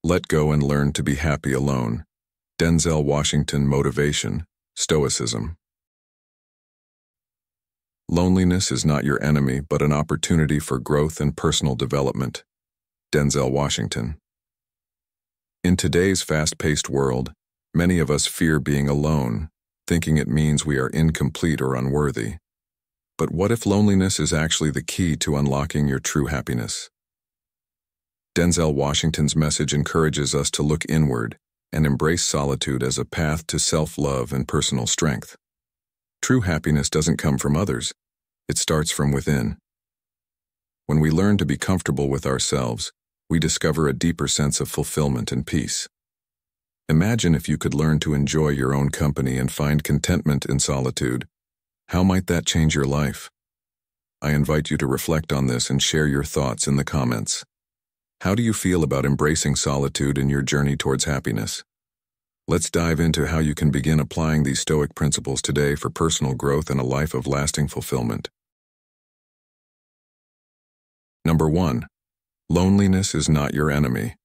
Let go and learn to be happy alone. Denzel Washington Motivation, Stoicism. Loneliness is not your enemy, but an opportunity for growth and personal development. Denzel Washington. In today's fast-paced world, many of us fear being alone, thinking it means we are incomplete or unworthy. But what if loneliness is actually the key to unlocking your true happiness? Denzel Washington's message encourages us to look inward and embrace solitude as a path to self-love and personal strength. True happiness doesn't come from others. It starts from within. When we learn to be comfortable with ourselves, we discover a deeper sense of fulfillment and peace. Imagine if you could learn to enjoy your own company and find contentment in solitude. How might that change your life? I invite you to reflect on this and share your thoughts in the comments. How do you feel about embracing solitude in your journey towards happiness? Let's dive into how you can begin applying these Stoic principles today for personal growth and a life of lasting fulfillment. Number 1. Loneliness is not your enemy.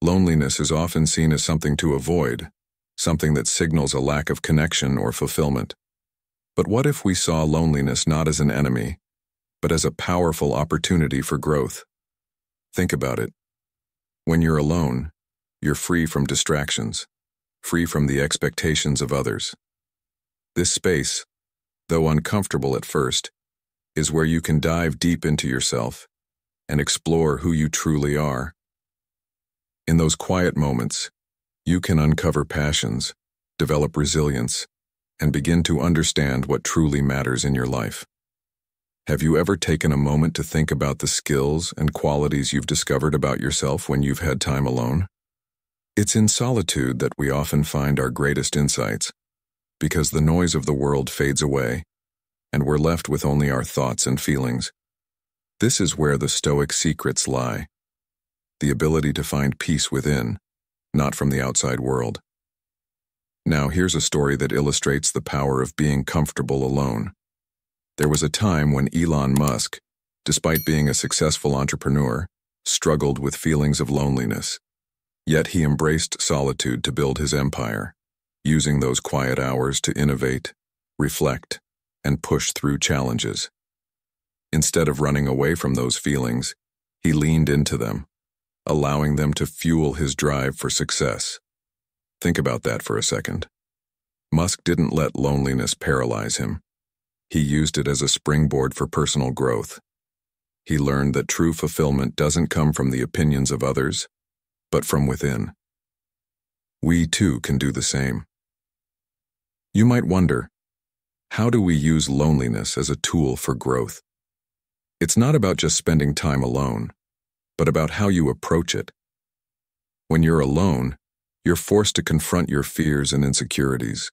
Loneliness is often seen as something to avoid, something that signals a lack of connection or fulfillment. But what if we saw loneliness not as an enemy, but as a powerful opportunity for growth? Think about it. When you're alone, you're free from distractions, free from the expectations of others. This space, though uncomfortable at first, is where you can dive deep into yourself and explore who you truly are. In those quiet moments, you can uncover passions, develop resilience, and begin to understand what truly matters in your life. Have you ever taken a moment to think about the skills and qualities you've discovered about yourself when you've had time alone? It's in solitude that we often find our greatest insights, because the noise of the world fades away, and we're left with only our thoughts and feelings. This is where the Stoic secrets lie. The ability to find peace within, not from the outside world. Now here's a story that illustrates the power of being comfortable alone. There was a time when Elon Musk, despite being a successful entrepreneur, struggled with feelings of loneliness. Yet he embraced solitude to build his empire, using those quiet hours to innovate, reflect, and push through challenges. Instead of running away from those feelings, he leaned into them, allowing them to fuel his drive for success. Think about that for a second. Musk didn't let loneliness paralyze him. He used it as a springboard for personal growth. He learned that true fulfillment doesn't come from the opinions of others, but from within. We too can do the same. You might wonder, how do we use loneliness as a tool for growth? It's not about just spending time alone, but about how you approach it. When you're alone, you're forced to confront your fears and insecurities.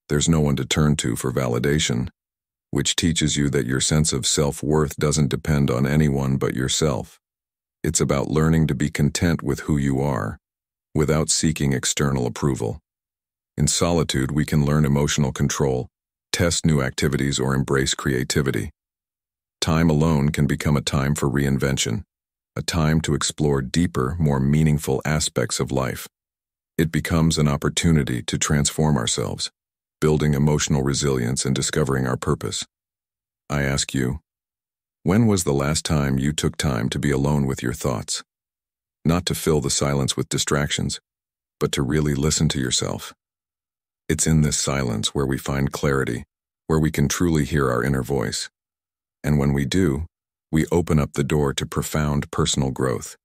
There's no one to turn to for validation, which teaches you that your sense of self-worth doesn't depend on anyone but yourself. It's about learning to be content with who you are, without seeking external approval. In solitude, we can learn emotional control, test new activities, or embrace creativity. Time alone can become a time for reinvention, a time to explore deeper, more meaningful aspects of life. It becomes an opportunity to transform ourselves, building emotional resilience and discovering our purpose. I ask you, when was the last time you took time to be alone with your thoughts? Not to fill the silence with distractions, but to really listen to yourself. It's in this silence where we find clarity, where we can truly hear our inner voice. And when we do, we open up the door to profound personal growth.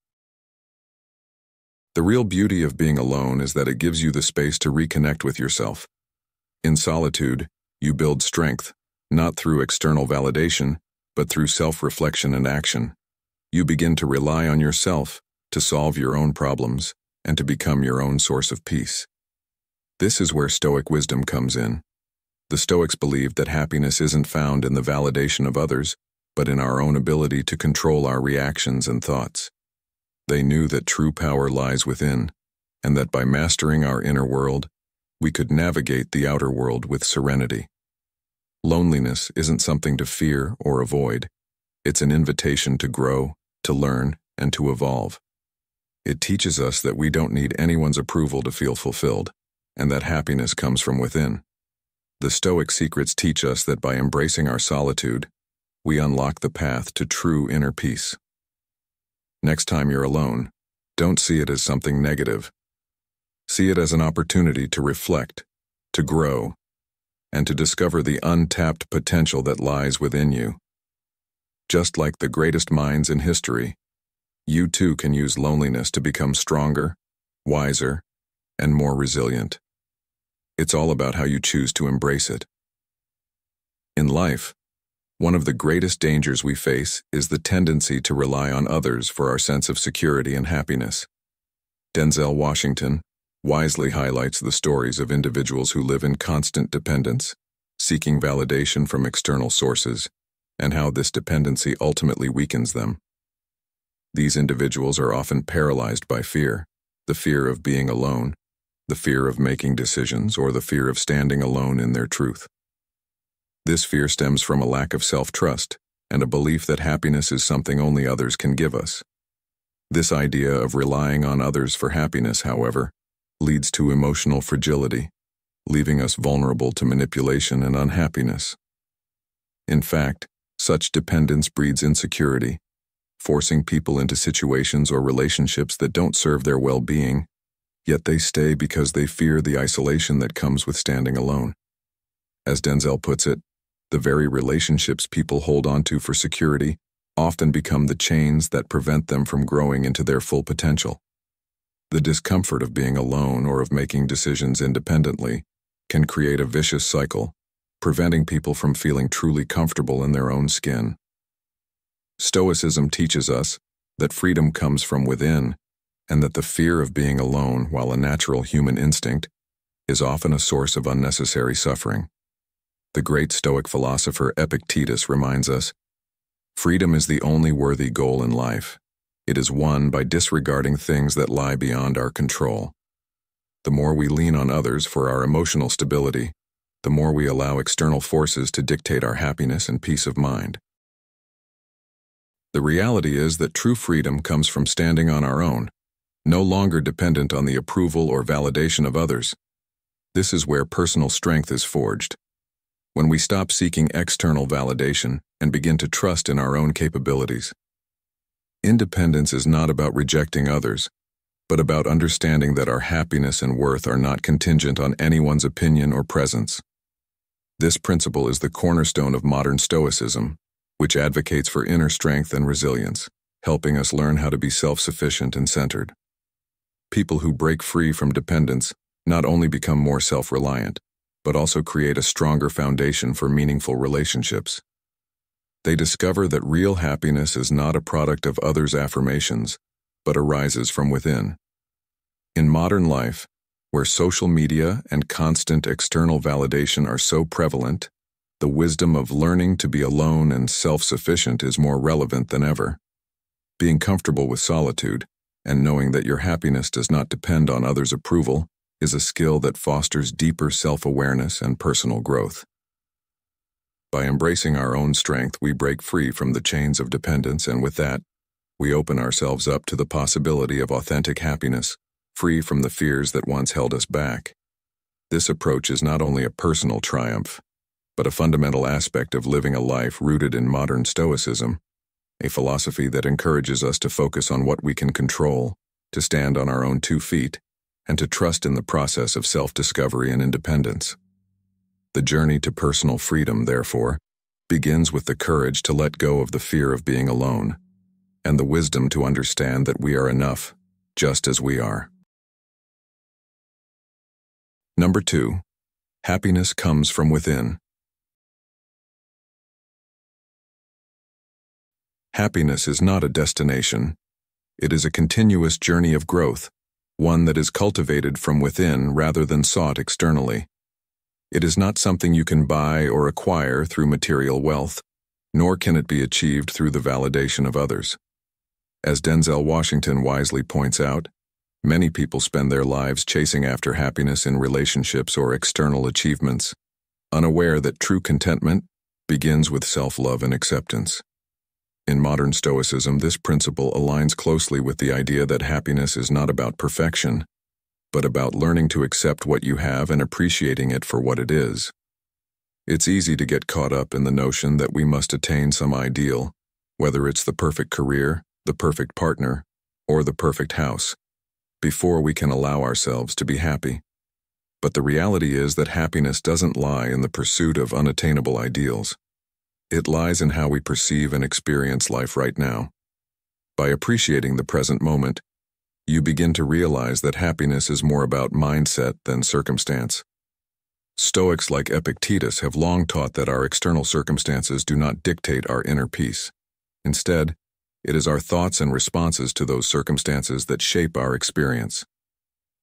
The real beauty of being alone is that it gives you the space to reconnect with yourself. In solitude, you build strength, not through external validation, but through self-reflection and action. You begin to rely on yourself to solve your own problems and to become your own source of peace. This is where Stoic wisdom comes in. The Stoics believed that happiness isn't found in the validation of others, but in our own ability to control our reactions and thoughts. They knew that true power lies within, and that by mastering our inner world, we could navigate the outer world with serenity. Loneliness isn't something to fear or avoid. It's an invitation to grow, to learn, and to evolve. It teaches us that we don't need anyone's approval to feel fulfilled, and that happiness comes from within. The Stoic secrets teach us that by embracing our solitude, we unlock the path to true inner peace. Next time you're alone, don't see it as something negative. See it as an opportunity to reflect, to grow, and to discover the untapped potential that lies within you. Just like the greatest minds in history, you too can use loneliness to become stronger, wiser, and more resilient. It's all about how you choose to embrace it. In life, one of the greatest dangers we face is the tendency to rely on others for our sense of security and happiness. Denzel Washington wisely highlights the stories of individuals who live in constant dependence, seeking validation from external sources, and how this dependency ultimately weakens them. These individuals are often paralyzed by fear, the fear of being alone, the fear of making decisions, or the fear of standing alone in their truth. This fear stems from a lack of self-trust and a belief that happiness is something only others can give us. This idea of relying on others for happiness, however, leads to emotional fragility, leaving us vulnerable to manipulation and unhappiness. In fact, such dependence breeds insecurity, forcing people into situations or relationships that don't serve their well-being, yet they stay because they fear the isolation that comes with standing alone. As Denzel puts it, the very relationships people hold onto for security often become the chains that prevent them from growing into their full potential. The discomfort of being alone or of making decisions independently can create a vicious cycle, preventing people from feeling truly comfortable in their own skin. Stoicism teaches us that freedom comes from within, and that the fear of being alone, while a natural human instinct, is often a source of unnecessary suffering. The great Stoic philosopher Epictetus reminds us, "Freedom is the only worthy goal in life. It is won by disregarding things that lie beyond our control." The more we lean on others for our emotional stability, the more we allow external forces to dictate our happiness and peace of mind. The reality is that true freedom comes from standing on our own, no longer dependent on the approval or validation of others. This is where personal strength is forged. When we stop seeking external validation and begin to trust in our own capabilities. Independence is not about rejecting others, but about understanding that our happiness and worth are not contingent on anyone's opinion or presence. This principle is the cornerstone of modern Stoicism, which advocates for inner strength and resilience, helping us learn how to be self-sufficient and centered. People who break free from dependence not only become more self-reliant, but also create a stronger foundation for meaningful relationships. They discover that real happiness is not a product of others' affirmations, but arises from within. In modern life, where social media and constant external validation are so prevalent, the wisdom of learning to be alone and self-sufficient is more relevant than ever. Being comfortable with solitude and knowing that your happiness does not depend on others' approval is a skill that fosters deeper self-awareness and personal growth. By embracing our own strength, we break free from the chains of dependence, and with that, we open ourselves up to the possibility of authentic happiness, free from the fears that once held us back. This approach is not only a personal triumph, but a fundamental aspect of living a life rooted in modern Stoicism, a philosophy that encourages us to focus on what we can control, to stand on our own 2 feet, and to trust in the process of self-discovery and independence. The journey to personal freedom, therefore, begins with the courage to let go of the fear of being alone, and the wisdom to understand that we are enough, just as we are. Number 2. Happiness comes from within. Happiness is not a destination. It is a continuous journey of growth, one that is cultivated from within rather than sought externally. It is not something you can buy or acquire through material wealth, nor can it be achieved through the validation of others. As Denzel Washington wisely points out, many people spend their lives chasing after happiness in relationships or external achievements, unaware that true contentment begins with self-love and acceptance. In modern Stoicism, this principle aligns closely with the idea that happiness is not about perfection, but about learning to accept what you have and appreciating it for what it is. It's easy to get caught up in the notion that we must attain some ideal, whether it's the perfect career, the perfect partner, or the perfect house, before we can allow ourselves to be happy. But the reality is that happiness doesn't lie in the pursuit of unattainable ideals. It lies in how we perceive and experience life right now. By appreciating the present moment, you begin to realize that happiness is more about mindset than circumstance. Stoics like Epictetus have long taught that our external circumstances do not dictate our inner peace. Instead, it is our thoughts and responses to those circumstances that shape our experience.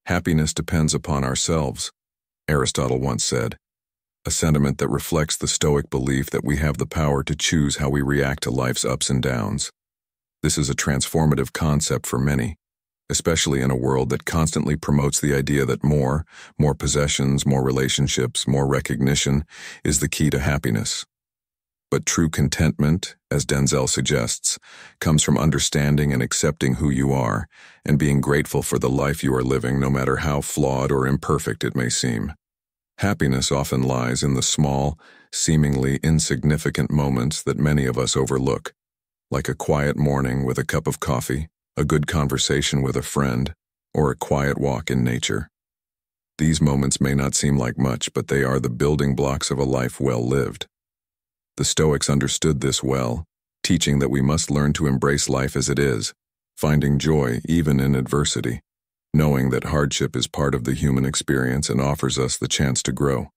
Happiness depends upon ourselves, Aristotle once said, a sentiment that reflects the Stoic belief that we have the power to choose how we react to life's ups and downs. This is a transformative concept for many, especially in a world that constantly promotes the idea that more possessions, more relationships, more recognition is the key to happiness. But true contentment, as Denzel suggests, comes from understanding and accepting who you are and being grateful for the life you are living, no matter how flawed or imperfect it may seem. Happiness often lies in the small, seemingly insignificant moments that many of us overlook, like a quiet morning with a cup of coffee, a good conversation with a friend, or a quiet walk in nature. These moments may not seem like much, but they are the building blocks of a life well lived. The Stoics understood this well, teaching that we must learn to embrace life as it is, finding joy even in adversity, knowing that hardship is part of the human experience and offers us the chance to grow.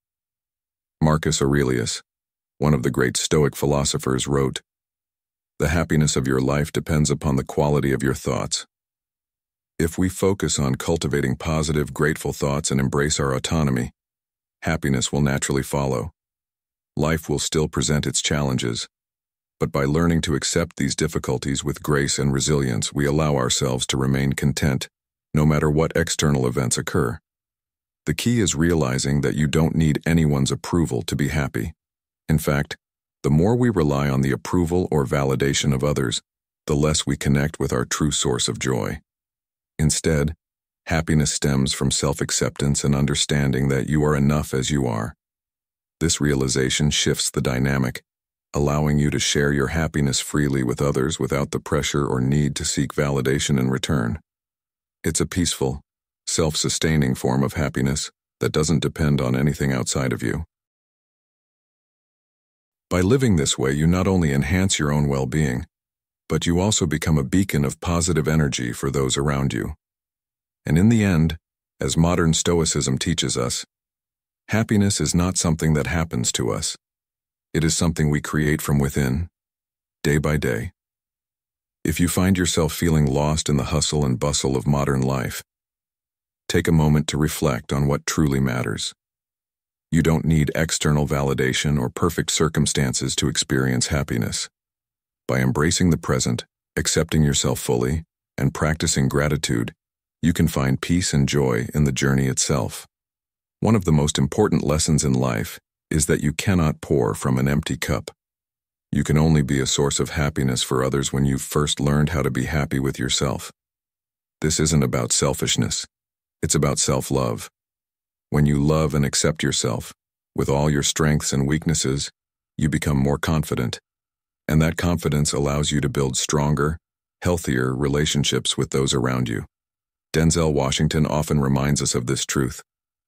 Marcus Aurelius, one of the great Stoic philosophers, wrote, "The happiness of your life depends upon the quality of your thoughts. If we focus on cultivating positive, grateful thoughts and embrace our autonomy, happiness will naturally follow. Life will still present its challenges, but by learning to accept these difficulties with grace and resilience, we allow ourselves to remain content, no matter what external events occur. The key is realizing that you don't need anyone's approval to be happy. In fact, the more we rely on the approval or validation of others, the less we connect with our true source of joy. Instead, happiness stems from self-acceptance and understanding that you are enough as you are. This realization shifts the dynamic, allowing you to share your happiness freely with others without the pressure or need to seek validation in return. It's a peaceful, self-sustaining form of happiness that doesn't depend on anything outside of you. By living this way, you not only enhance your own well-being, but you also become a beacon of positive energy for those around you. And in the end, as modern Stoicism teaches us, happiness is not something that happens to us. It is something we create from within, day by day. If you find yourself feeling lost in the hustle and bustle of modern life, take a moment to reflect on what truly matters. You don't need external validation or perfect circumstances to experience happiness. By embracing the present, accepting yourself fully, and practicing gratitude, you can find peace and joy in the journey itself. One of the most important lessons in life is that you cannot pour from an empty cup. You can only be a source of happiness for others when you've first learned how to be happy with yourself. This isn't about selfishness. It's about self-love. When you love and accept yourself, with all your strengths and weaknesses, you become more confident. And that confidence allows you to build stronger, healthier relationships with those around you. Denzel Washington often reminds us of this truth,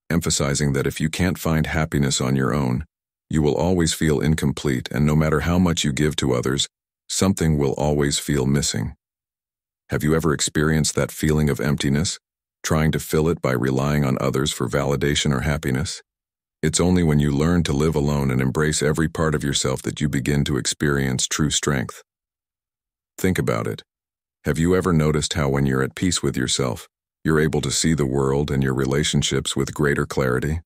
emphasizing that if you can't find happiness on your own, you will always feel incomplete, and no matter how much you give to others, something will always feel missing. Have you ever experienced that feeling of emptiness, trying to fill it by relying on others for validation or happiness? It's only when you learn to live alone and embrace every part of yourself that you begin to experience true strength. Think about it. Have you ever noticed how when you're at peace with yourself, you're able to see the world and your relationships with greater clarity?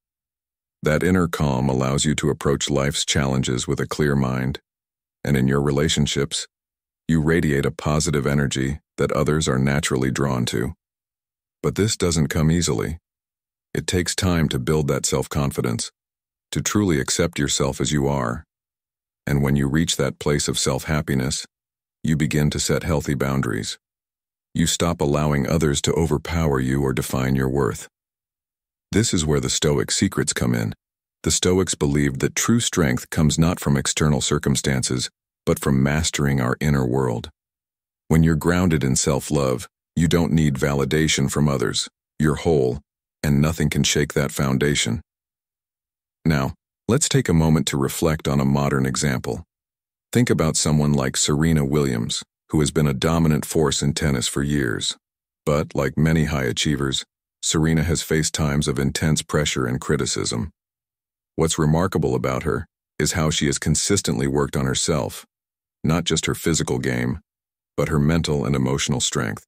That inner calm allows you to approach life's challenges with a clear mind, and in your relationships, you radiate a positive energy that others are naturally drawn to. But this doesn't come easily. It takes time to build that self-confidence, to truly accept yourself as you are. And when you reach that place of self-happiness, You begin to set healthy boundaries. You stop allowing others to overpower you or define your worth. This is where the Stoic secrets come in. The Stoics believed that true strength comes not from external circumstances, but from mastering our inner world. When you're grounded in self-love, you don't need validation from others. You're whole, and nothing can shake that foundation. Now, let's take a moment to reflect on a modern example. Think about someone like Serena Williams, who has been a dominant force in tennis for years. But, like many high achievers, Serena has faced times of intense pressure and criticism. What's remarkable about her is how she has consistently worked on herself, not just her physical game, but her mental and emotional strength.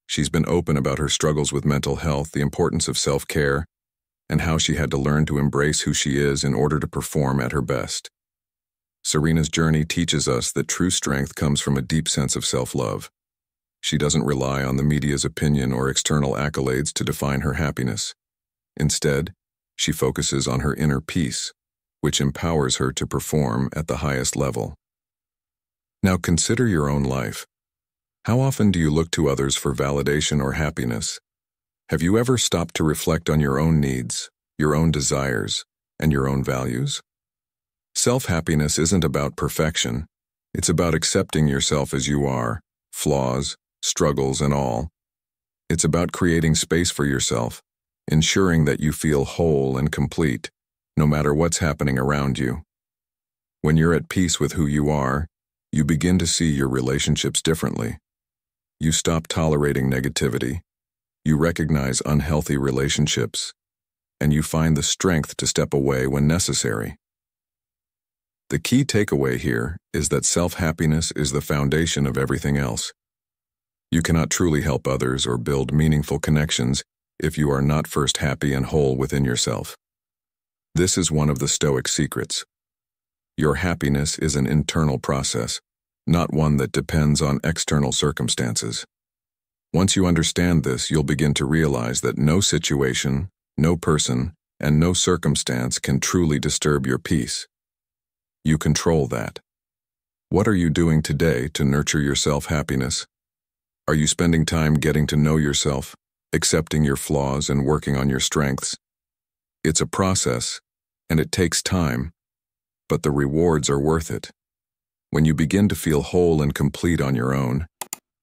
She's been open about her struggles with mental health, the importance of self-care, and how she had to learn to embrace who she is in order to perform at her best. Serena's journey teaches us that true strength comes from a deep sense of self-love. She doesn't rely on the media's opinion or external accolades to define her happiness. Instead, she focuses on her inner peace, which empowers her to perform at the highest level. Now consider your own life. How often do you look to others for validation or happiness? Have you ever stopped to reflect on your own needs, your own desires, and your own values? Self-happiness isn't about perfection. It's about accepting yourself as you are, flaws, struggles, and all. It's about creating space for yourself, ensuring that you feel whole and complete, no matter what's happening around you. When you're at peace with who you are, you begin to see your relationships differently. You stop tolerating negativity. You recognize unhealthy relationships, and you find the strength to step away when necessary. The key takeaway here is that self-happiness is the foundation of everything else. You cannot truly help others or build meaningful connections if you are not first happy and whole within yourself. This is one of the Stoic secrets. Your happiness is an internal process, not one that depends on external circumstances. Once you understand this, you'll begin to realize that no situation, no person, and no circumstance can truly disturb your peace. You control that. What are you doing today to nurture your self-happiness? Are you spending time getting to know yourself, accepting your flaws, and working on your strengths? It's a process, and it takes time, but the rewards are worth it. When you begin to feel whole and complete on your own,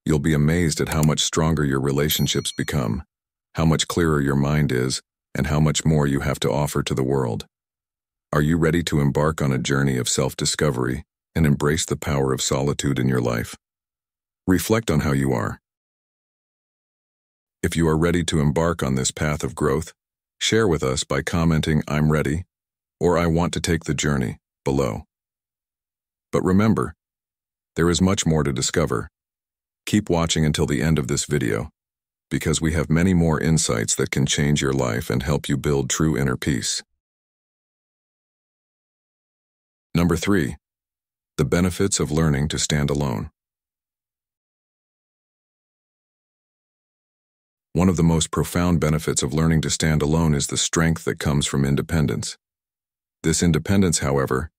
you'll be amazed at how much stronger your relationships become, how much clearer your mind is, and how much more you have to offer to the world. Are you ready to embark on a journey of self-discovery and embrace the power of solitude in your life? Reflect on how you are. If you are ready to embark on this path of growth, share with us by commenting "I'm ready" or "I want to take the journey" below. But remember, there is much more to discover. Keep watching until the end of this video, because we have many more insights that can change your life and help you build true inner peace. Number 3. The benefits of learning to stand alone. One of the most profound benefits of learning to stand alone is the strength that comes from independence. This independence, however,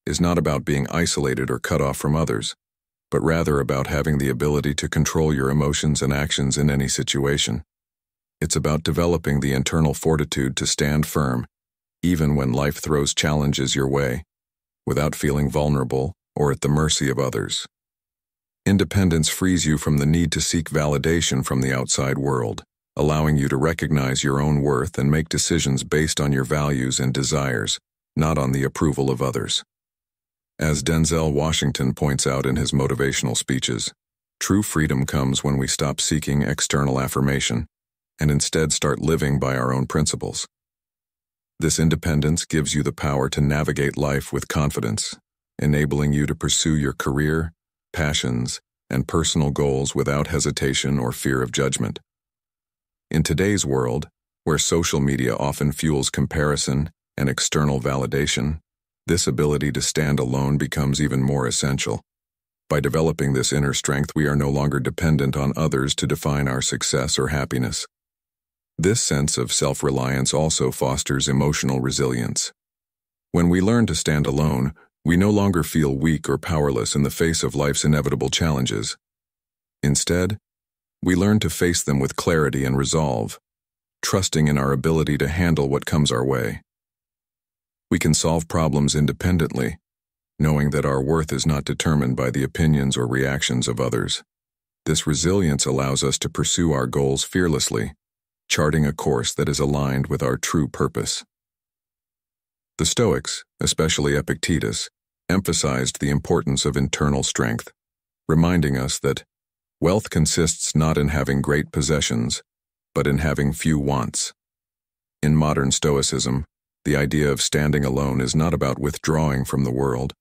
is not about being isolated or cut off from others, but rather about having the ability to control your emotions and actions in any situation. It's about developing the internal fortitude to stand firm, even when life throws challenges your way, without feeling vulnerable or at the mercy of others. Independence frees you from the need to seek validation from the outside world, allowing you to recognize your own worth and make decisions based on your values and desires, not on the approval of others. As Denzel Washington points out in his motivational speeches, true freedom comes when we stop seeking external affirmation and instead start living by our own principles. This independence gives you the power to navigate life with confidence, enabling you to pursue your career, passions, and personal goals without hesitation or fear of judgment. In today's world, where social media often fuels comparison and external validation, this ability to stand alone becomes even more essential. By developing this inner strength, we are no longer dependent on others to define our success or happiness. This sense of self-reliance also fosters emotional resilience. When we learn to stand alone, We no longer feel weak or powerless in the face of life's inevitable challenges. Instead, we learn to face them with clarity and resolve, trusting in our ability to handle what comes our way. We can solve problems independently, knowing that our worth is not determined by the opinions or reactions of others. This resilience allows us to pursue our goals fearlessly, charting a course that is aligned with our true purpose. The Stoics, especially Epictetus, emphasized the importance of internal strength, reminding us that wealth consists not in having great possessions, but in having few wants. In modern Stoicism, the idea of standing alone is not about withdrawing from the world,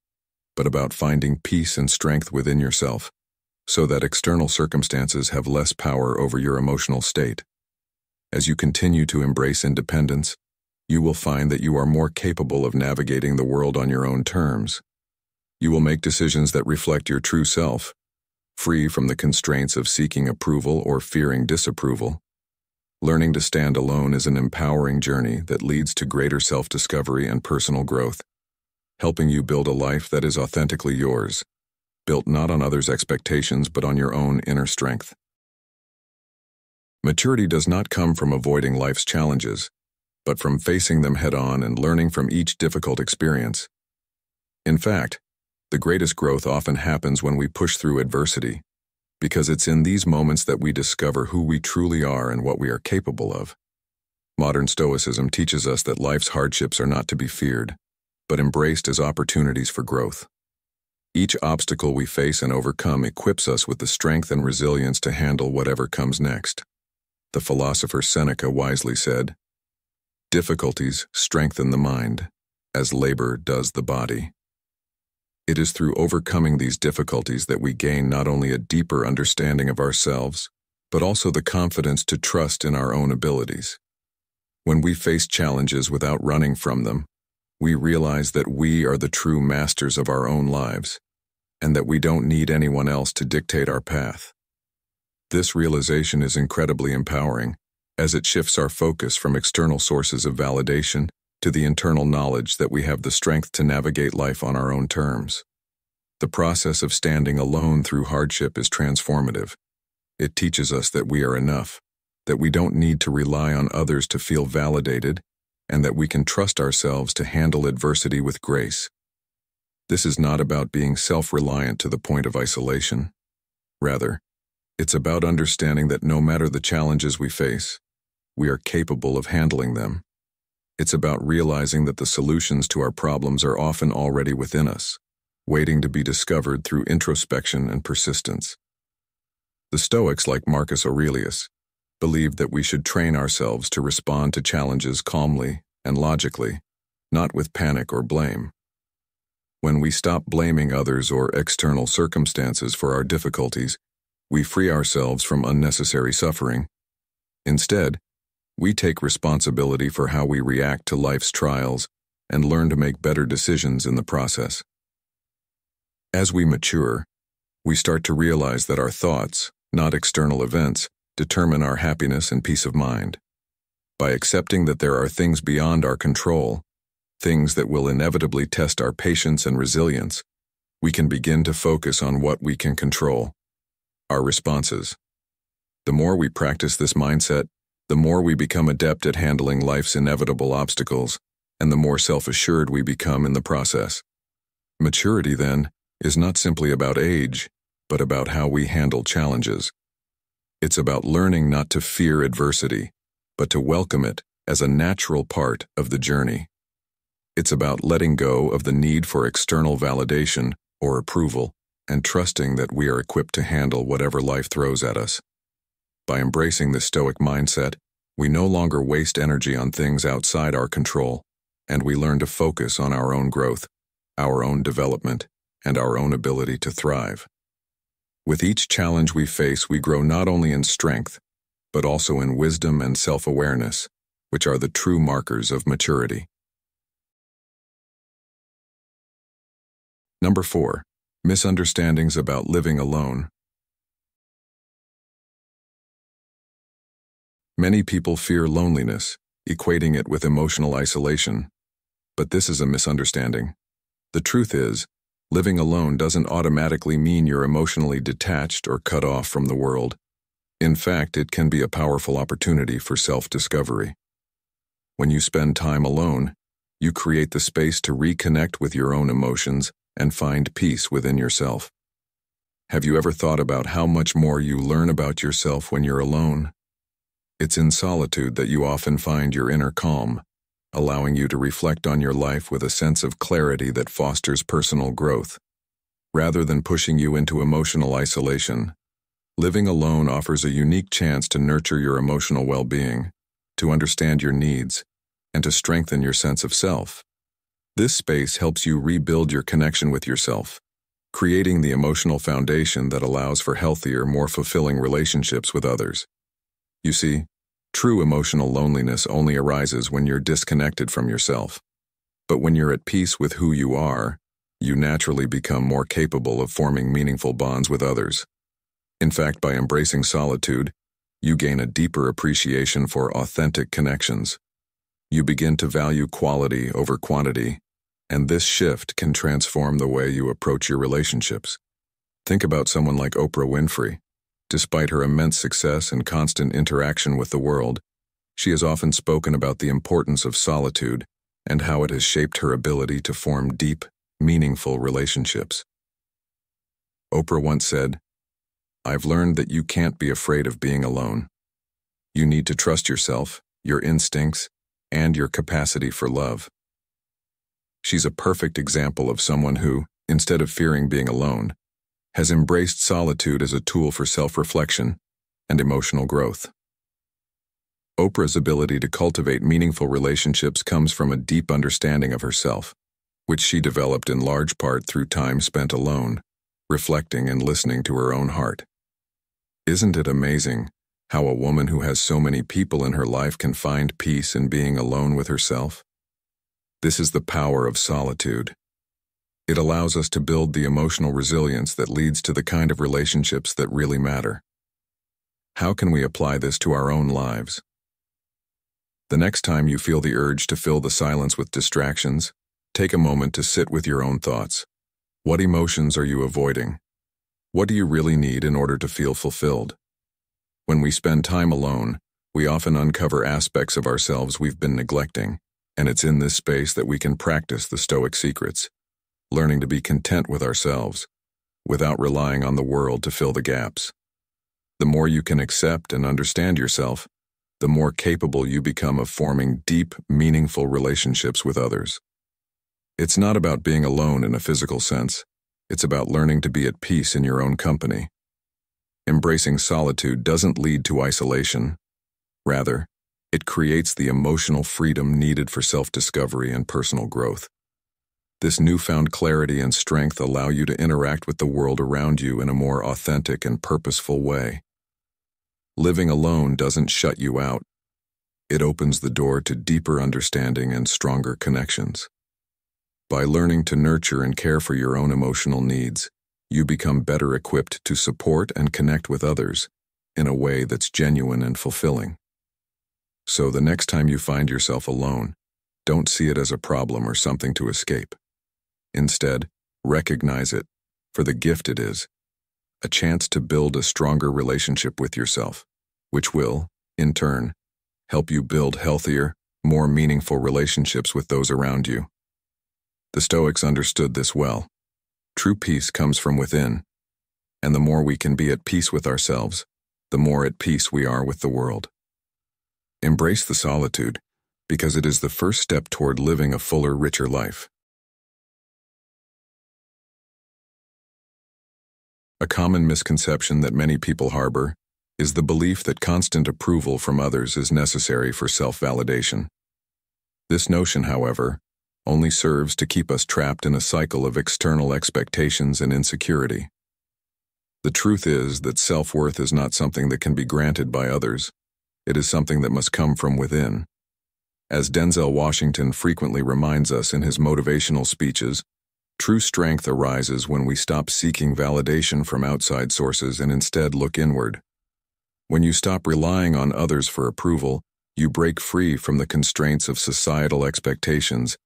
but about finding peace and strength within yourself, so that external circumstances have less power over your emotional state. As you continue to embrace independence, you will find that you are more capable of navigating the world on your own terms. You will make decisions that reflect your true self, free from the constraints of seeking approval or fearing disapproval. Learning to stand alone is an empowering journey that leads to greater self-discovery and personal growth, helping you build a life that is authentically yours, built not on others' expectations but on your own inner strength. Maturity does not come from avoiding life's challenges, but from facing them head-on and learning from each difficult experience. In fact, the greatest growth often happens when we push through adversity, because it's in these moments that we discover who we truly are and what we are capable of. Modern Stoicism teaches us that life's hardships are not to be feared, but embraced as opportunities for growth. Each obstacle we face and overcome equips us with the strength and resilience to handle whatever comes next. The philosopher Seneca wisely said, "Difficulties strengthen the mind, as labor does the body." It is through overcoming these difficulties that we gain not only a deeper understanding of ourselves, but also the confidence to trust in our own abilities. When we face challenges without running from them, we realize that we are the true masters of our own lives, and that we don't need anyone else to dictate our path. This realization is incredibly empowering, as it shifts our focus from external sources of validation to the internal knowledge that we have the strength to navigate life on our own terms. The process of standing alone through hardship is transformative. It teaches us that we are enough, that we don't need to rely on others to feel validated, and that we can trust ourselves to handle adversity with grace. This is not about being self-reliant to the point of isolation. Rather, it's about understanding that no matter the challenges we face, we are capable of handling them. It's about realizing that the solutions to our problems are often already within us, waiting to be discovered through introspection and persistence. The Stoics, like Marcus Aurelius, believed that we should train ourselves to respond to challenges calmly and logically, not with panic or blame. When we stop blaming others or external circumstances for our difficulties, we free ourselves from unnecessary suffering. Instead, we take responsibility for how we react to life's trials and learn to make better decisions in the process. As we mature, we start to realize that our thoughts, not external events, determine our happiness and peace of mind. By accepting that there are things beyond our control, things that will inevitably test our patience and resilience, we can begin to focus on what we can control: our responses. The more we practice this mindset, the more we become adept at handling life's inevitable obstacles, and the more self-assured we become in the process. Maturity, then, is not simply about age, but about how we handle challenges. It's about learning not to fear adversity, but to welcome it as a natural part of the journey. It's about letting go of the need for external validation or approval and trusting that we are equipped to handle whatever life throws at us. By embracing this Stoic mindset, we no longer waste energy on things outside our control, and we learn to focus on our own growth, our own development, and our own ability to thrive. With each challenge we face, we grow not only in strength, but also in wisdom and self-awareness, which are the true markers of maturity. Number 4. Misunderstandings about living alone. Many people fear loneliness, equating it with emotional isolation. But this is a misunderstanding. The truth is, living alone doesn't automatically mean you're emotionally detached or cut off from the world. In fact, it can be a powerful opportunity for self-discovery. When you spend time alone, you create the space to reconnect with your own emotions and find peace within yourself. Have you ever thought about how much more you learn about yourself when you're alone? It's in solitude that you often find your inner calm, allowing you to reflect on your life with a sense of clarity that fosters personal growth. Rather than pushing you into emotional isolation, living alone offers a unique chance to nurture your emotional well-being, to understand your needs, and to strengthen your sense of self. This space helps you rebuild your connection with yourself, creating the emotional foundation that allows for healthier, more fulfilling relationships with others. You see, true emotional loneliness only arises when you're disconnected from yourself. But when you're at peace with who you are, you naturally become more capable of forming meaningful bonds with others. In fact, by embracing solitude, you gain a deeper appreciation for authentic connections. You begin to value quality over quantity, and this shift can transform the way you approach your relationships. Think about someone like Oprah Winfrey. Despite her immense success and constant interaction with the world, she has often spoken about the importance of solitude and how it has shaped her ability to form deep, meaningful relationships. Oprah once said, "I've learned that you can't be afraid of being alone. You need to trust yourself, your instincts, and your capacity for love." She's a perfect example of someone who, instead of fearing being alone, has embraced solitude as a tool for self-reflection and emotional growth. Oprah's ability to cultivate meaningful relationships comes from a deep understanding of herself, which she developed in large part through time spent alone, reflecting and listening to her own heart. Isn't it amazing how a woman who has so many people in her life can find peace in being alone with herself? This is the power of solitude. It allows us to build the emotional resilience that leads to the kind of relationships that really matter. How can we apply this to our own lives? The next time you feel the urge to fill the silence with distractions, take a moment to sit with your own thoughts. What emotions are you avoiding? What do you really need in order to feel fulfilled? When we spend time alone, we often uncover aspects of ourselves we've been neglecting, and it's in this space that we can practice the Stoic secrets, learning to be content with ourselves, without relying on the world to fill the gaps. The more you can accept and understand yourself, the more capable you become of forming deep, meaningful relationships with others. It's not about being alone in a physical sense. It's about learning to be at peace in your own company. Embracing solitude doesn't lead to isolation. Rather, it creates the emotional freedom needed for self-discovery and personal growth. This newfound clarity and strength allow you to interact with the world around you in a more authentic and purposeful way. Living alone doesn't shut you out. It opens the door to deeper understanding and stronger connections. By learning to nurture and care for your own emotional needs, you become better equipped to support and connect with others in a way that's genuine and fulfilling. So the next time you find yourself alone, don't see it as a problem or something to escape. Instead, recognize it for the gift it is, a chance to build a stronger relationship with yourself, which will, in turn, help you build healthier, more meaningful relationships with those around you. The Stoics understood this well. True peace comes from within, and the more we can be at peace with ourselves, the more at peace we are with the world. Embrace the solitude, because it is the first step toward living a fuller, richer life. A common misconception that many people harbor is the belief that constant approval from others is necessary for self-validation. This notion, however, only serves to keep us trapped in a cycle of external expectations and insecurity. The truth is that self-worth is not something that can be granted by others. It is something that must come from within. As Denzel Washington frequently reminds us in his motivational speeches, true strength arises when we stop seeking validation from outside sources and instead look inward. When you stop relying on others for approval, you break free from the constraints of societal expectations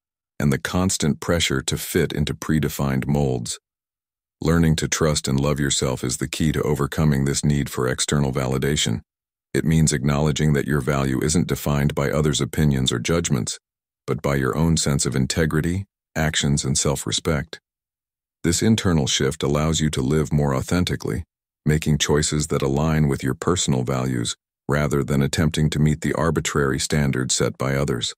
and the constant pressure to fit into predefined molds. Learning to trust and love yourself is the key to overcoming this need for external validation. It means acknowledging that your value isn't defined by others' opinions or judgments, but by your own sense of integrity, actions, and self-respect. This internal shift allows you to live more authentically, making choices that align with your personal values rather than attempting to meet the arbitrary standards set by others.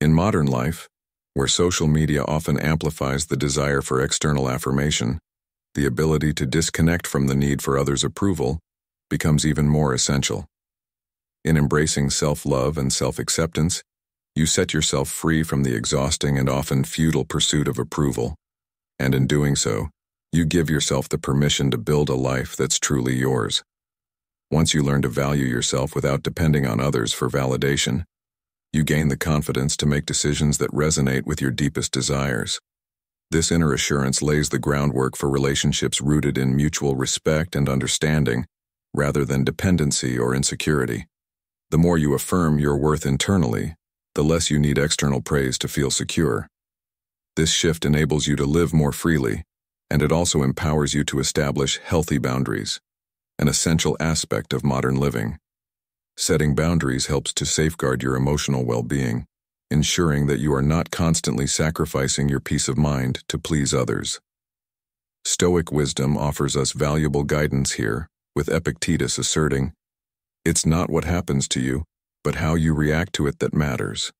In modern life, where social media often amplifies the desire for external affirmation, the ability to disconnect from the need for others' approval becomes even more essential. In embracing self-love and self-acceptance, you set yourself free from the exhausting and often futile pursuit of approval, and in doing so, you give yourself the permission to build a life that's truly yours. Once you learn to value yourself without depending on others for validation, you gain the confidence to make decisions that resonate with your deepest desires. This inner assurance lays the groundwork for relationships rooted in mutual respect and understanding, rather than dependency or insecurity. The more you affirm your worth internally, the less you need external praise to feel secure. This shift enables you to live more freely, and it also empowers you to establish healthy boundaries, an essential aspect of modern living. Setting boundaries helps to safeguard your emotional well-being, ensuring that you are not constantly sacrificing your peace of mind to please others. Stoic wisdom offers us valuable guidance here, with Epictetus asserting, "It's not what happens to you, but how you react to it that matters."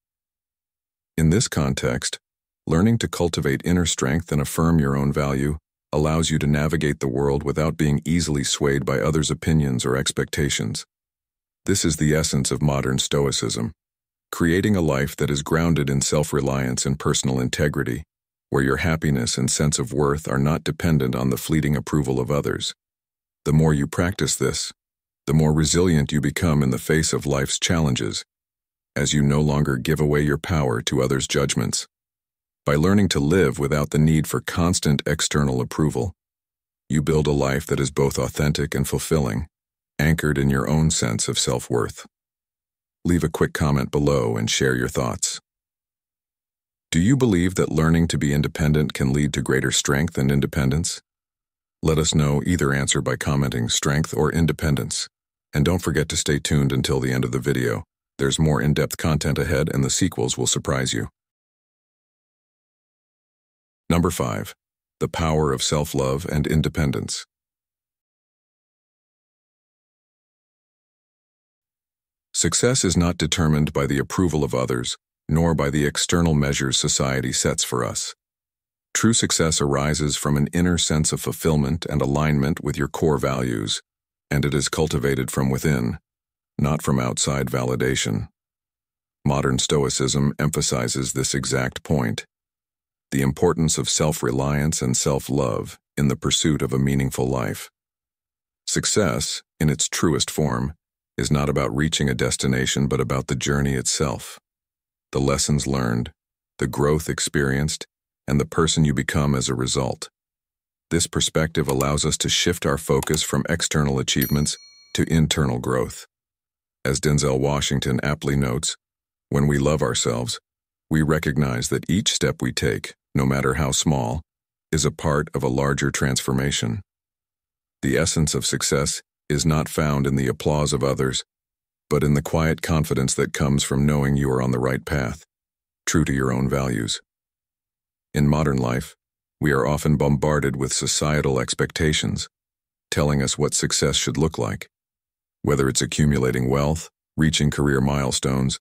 In this context, learning to cultivate inner strength and affirm your own value allows you to navigate the world without being easily swayed by others' opinions or expectations. This is the essence of modern Stoicism, creating a life that is grounded in self-reliance and personal integrity, where your happiness and sense of worth are not dependent on the fleeting approval of others. The more you practice this, the more resilient you become in the face of life's challenges, as you no longer give away your power to others' judgments. By learning to live without the need for constant external approval, you build a life that is both authentic and fulfilling, anchored in your own sense of self-worth. Leave a quick comment below and share your thoughts. Do you believe that learning to be independent can lead to greater strength and independence? Let us know either answer by commenting strength or independence. And don't forget to stay tuned until the end of the video. There's more in-depth content ahead and the sequels will surprise you. Number 5. The power of self-love and independence. Success is not determined by the approval of others, nor by the external measures society sets for us. True success arises from an inner sense of fulfillment and alignment with your core values, and it is cultivated from within, not from outside validation. Modern Stoicism emphasizes this exact point: the importance of self-reliance and self-love in the pursuit of a meaningful life. Success, in its truest form, is not about reaching a destination but about the journey itself. The lessons learned, the growth experienced, and the person you become as a result. This perspective allows us to shift our focus from external achievements to internal growth. As Denzel Washington aptly notes, when we love ourselves, we recognize that each step we take, no matter how small, is a part of a larger transformation. The essence of success is not found in the applause of others, but in the quiet confidence that comes from knowing you are on the right path, true to your own values. In modern life, we are often bombarded with societal expectations, telling us what success should look like, whether it's accumulating wealth, reaching career milestones,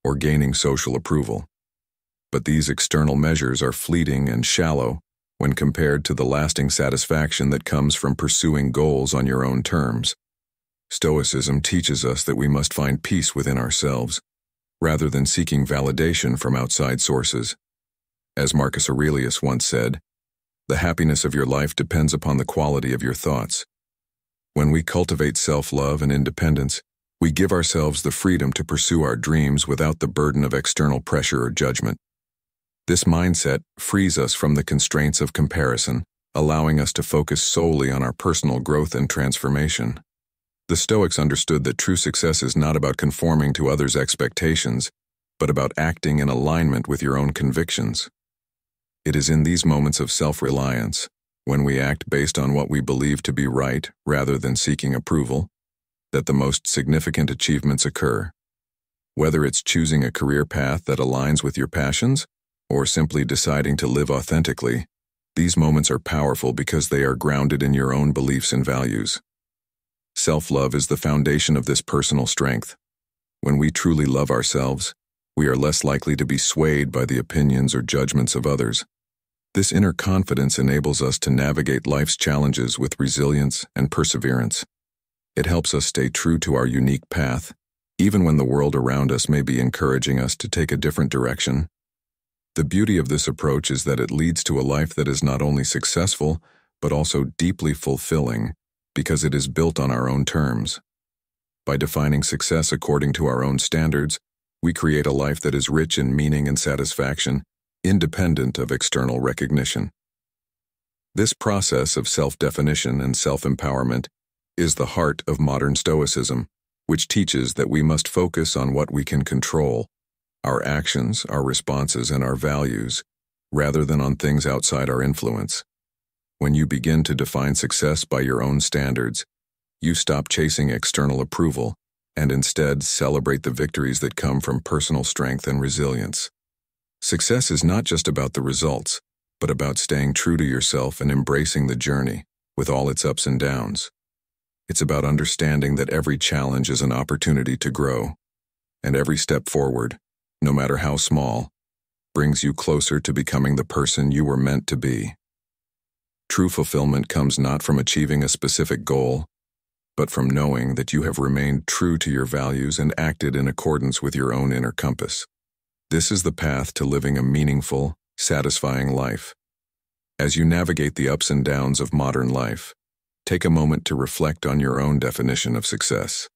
or gaining social approval. But these external measures are fleeting and shallow when compared to the lasting satisfaction that comes from pursuing goals on your own terms. Stoicism teaches us that we must find peace within ourselves, rather than seeking validation from outside sources. As Marcus Aurelius once said, "The happiness of your life depends upon the quality of your thoughts." When we cultivate self-love and independence, we give ourselves the freedom to pursue our dreams without the burden of external pressure or judgment. This mindset frees us from the constraints of comparison, allowing us to focus solely on our personal growth and transformation. The Stoics understood that true success is not about conforming to others' expectations, but about acting in alignment with your own convictions. It is in these moments of self-reliance, when we act based on what we believe to be right rather than seeking approval, that the most significant achievements occur. Whether it's choosing a career path that aligns with your passions, or simply deciding to live authentically, these moments are powerful because they are grounded in your own beliefs and values. Self-love is the foundation of this personal strength. When we truly love ourselves, we are less likely to be swayed by the opinions or judgments of others. This inner confidence enables us to navigate life's challenges with resilience and perseverance. It helps us stay true to our unique path, even when the world around us may be encouraging us to take a different direction. The beauty of this approach is that it leads to a life that is not only successful, but also deeply fulfilling, because it is built on our own terms. By defining success according to our own standards, we create a life that is rich in meaning and satisfaction, independent of external recognition. This process of self-definition and self-empowerment is the heart of modern Stoicism, which teaches that we must focus on what we can control, our actions, our responses, and our values, rather than on things outside our influence. When you begin to define success by your own standards, you stop chasing external approval and instead celebrate the victories that come from personal strength and resilience. Success is not just about the results, but about staying true to yourself and embracing the journey, with all its ups and downs. It's about understanding that every challenge is an opportunity to grow, and every step forward, no matter how small, brings you closer to becoming the person you were meant to be. True fulfillment comes not from achieving a specific goal, but from knowing that you have remained true to your values and acted in accordance with your own inner compass. This is the path to living a meaningful, satisfying life. As you navigate the ups and downs of modern life, take a moment to reflect on your own definition of success.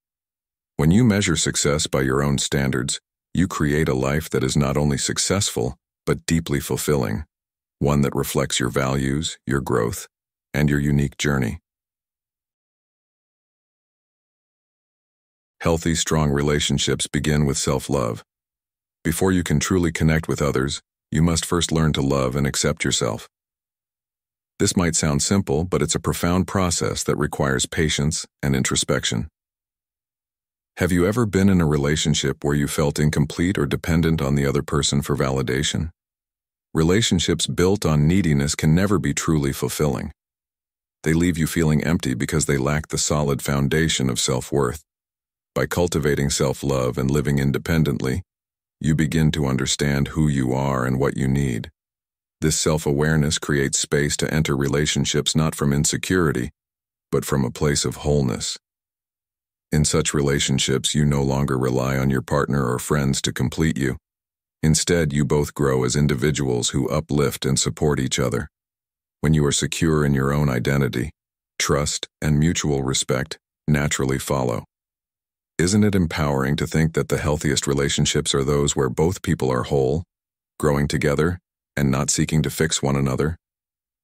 When you measure success by your own standards, you create a life that is not only successful, but deeply fulfilling, one that reflects your values, your growth, and your unique journey. Healthy, strong relationships begin with self-love. Before you can truly connect with others, you must first learn to love and accept yourself. This might sound simple, but it's a profound process that requires patience and introspection. Have you ever been in a relationship where you felt incomplete or dependent on the other person for validation? Relationships built on neediness can never be truly fulfilling. They leave you feeling empty because they lack the solid foundation of self-worth. By cultivating self-love and living independently, you begin to understand who you are and what you need. This self-awareness creates space to enter relationships not from insecurity, but from a place of wholeness. In such relationships, you no longer rely on your partner or friends to complete you. Instead, you both grow as individuals who uplift and support each other. When you are secure in your own identity, trust and mutual respect naturally follow. Isn't it empowering to think that the healthiest relationships are those where both people are whole, growing together, and not seeking to fix one another?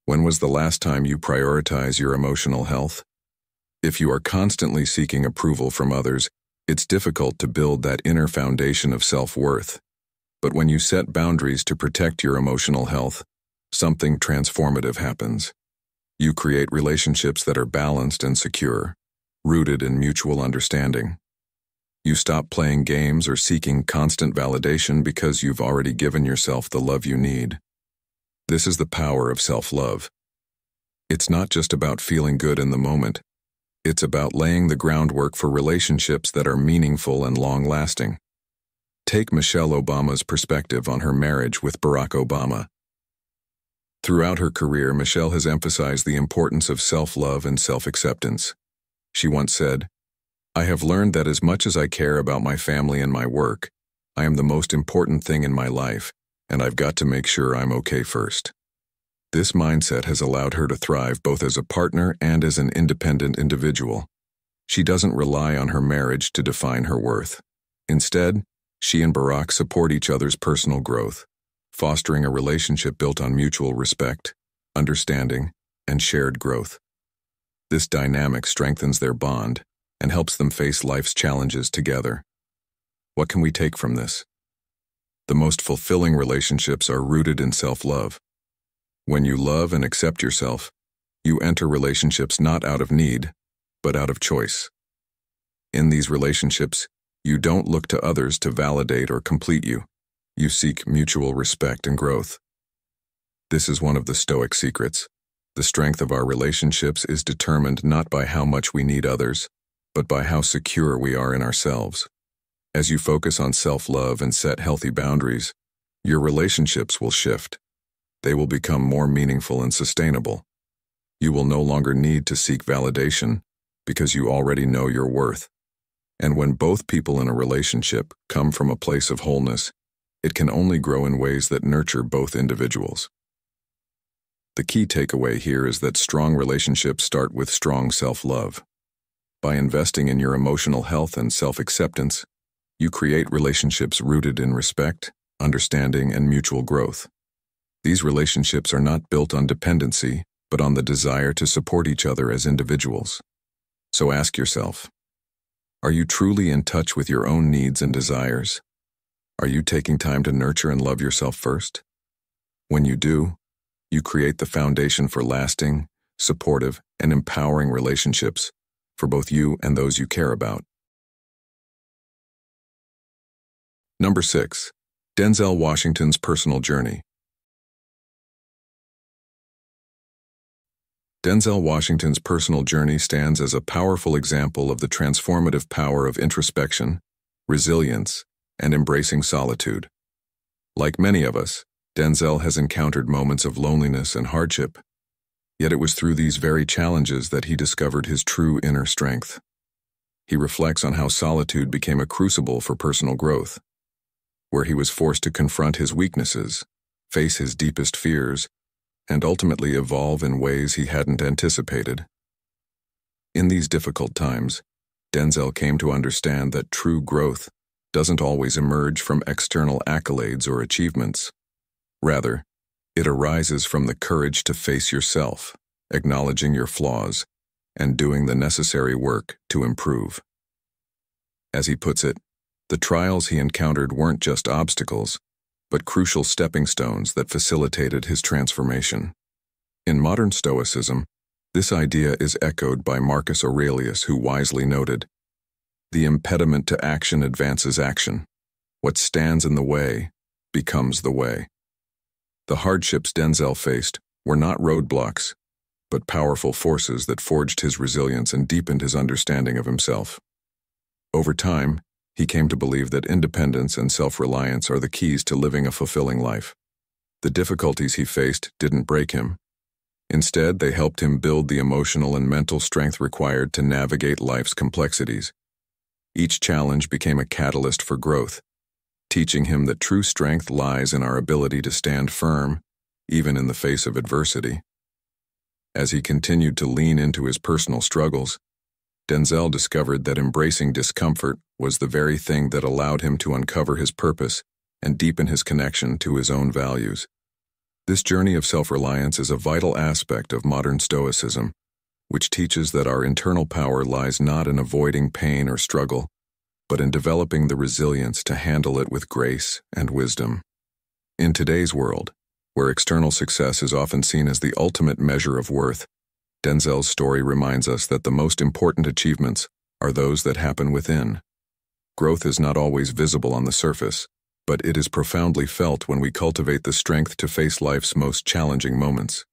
When was the last time you prioritized your emotional health? If you are constantly seeking approval from others, it's difficult to build that inner foundation of self-worth. But when you set boundaries to protect your emotional health, something transformative happens. You create relationships that are balanced and secure, rooted in mutual understanding. You stop playing games or seeking constant validation because you've already given yourself the love you need. This is the power of self-love. It's not just about feeling good in the moment. It's about laying the groundwork for relationships that are meaningful and long-lasting. Take Michelle Obama's perspective on her marriage with Barack Obama. Throughout her career, Michelle has emphasized the importance of self-love and self-acceptance. She once said, "I have learned that as much as I care about my family and my work, I am the most important thing in my life, and I've got to make sure I'm okay first." This mindset has allowed her to thrive both as a partner and as an independent individual. She doesn't rely on her marriage to define her worth. Instead, she and Barack support each other's personal growth, fostering a relationship built on mutual respect, understanding, and shared growth. This dynamic strengthens their bond and helps them face life's challenges together. What can we take from this? The most fulfilling relationships are rooted in self-love. When you love and accept yourself, you enter relationships not out of need, but out of choice. In these relationships, you don't look to others to validate or complete you. You seek mutual respect and growth. This is one of the Stoic secrets. The strength of our relationships is determined not by how much we need others, but by how secure we are in ourselves. As you focus on self-love and set healthy boundaries, your relationships will shift. They will become more meaningful and sustainable. You will no longer need to seek validation because you already know your worth. And when both people in a relationship come from a place of wholeness, it can only grow in ways that nurture both individuals. The key takeaway here is that strong relationships start with strong self-love. By investing in your emotional health and self-acceptance, you create relationships rooted in respect, understanding, and mutual growth. These relationships are not built on dependency, but on the desire to support each other as individuals. So ask yourself, are you truly in touch with your own needs and desires? Are you taking time to nurture and love yourself first? When you do, you create the foundation for lasting, supportive, and empowering relationships for both you and those you care about. Number 6. Denzel Washington's personal journey. Denzel Washington's personal journey stands as a powerful example of the transformative power of introspection, resilience, and embracing solitude. Like many of us, Denzel has encountered moments of loneliness and hardship, yet it was through these very challenges that he discovered his true inner strength. He reflects on how solitude became a crucible for personal growth, where he was forced to confront his weaknesses, face his deepest fears, and ultimately evolve in ways he hadn't anticipated. In these difficult times, Denzel came to understand that true growth doesn't always emerge from external accolades or achievements. Rather, it arises from the courage to face yourself, acknowledging your flaws, and doing the necessary work to improve. As he puts it, the trials he encountered weren't just obstacles, but crucial stepping stones that facilitated his transformation. In modern Stoicism, this idea is echoed by Marcus Aurelius, who wisely noted, "The impediment to action advances action. What stands in the way becomes the way." The hardships Denzel faced were not roadblocks, but powerful forces that forged his resilience and deepened his understanding of himself. Over time, he came to believe that independence and self-reliance are the keys to living a fulfilling life. The difficulties he faced didn't break him. Instead, they helped him build the emotional and mental strength required to navigate life's complexities. Each challenge became a catalyst for growth, teaching him that true strength lies in our ability to stand firm, even in the face of adversity. As he continued to lean into his personal struggles, Denzel discovered that embracing discomfort was the very thing that allowed him to uncover his purpose and deepen his connection to his own values. This journey of self-reliance is a vital aspect of modern Stoicism, which teaches that our internal power lies not in avoiding pain or struggle, but in developing the resilience to handle it with grace and wisdom. In today's world, where external success is often seen as the ultimate measure of worth, Denzel's story reminds us that the most important achievements are those that happen within. Growth is not always visible on the surface, but it is profoundly felt when we cultivate the strength to face life's most challenging moments.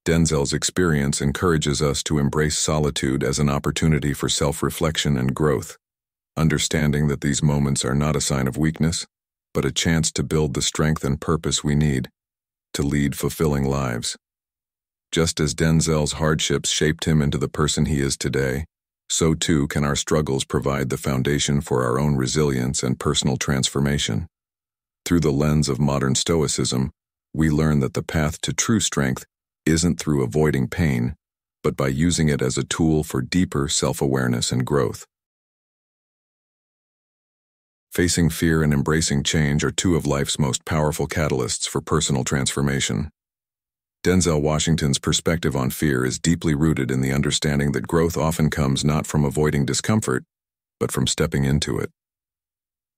Denzel's experience encourages us to embrace solitude as an opportunity for self-reflection and growth, understanding that these moments are not a sign of weakness, but a chance to build the strength and purpose we need to lead fulfilling lives. Just as Denzel's hardships shaped him into the person he is today, so too can our struggles provide the foundation for our own resilience and personal transformation. Through the lens of modern Stoicism, we learn that the path to true strength isn't through avoiding pain, but by using it as a tool for deeper self-awareness and growth. Facing fear and embracing change are two of life's most powerful catalysts for personal transformation. Denzel Washington's perspective on fear is deeply rooted in the understanding that growth often comes not from avoiding discomfort, but from stepping into it.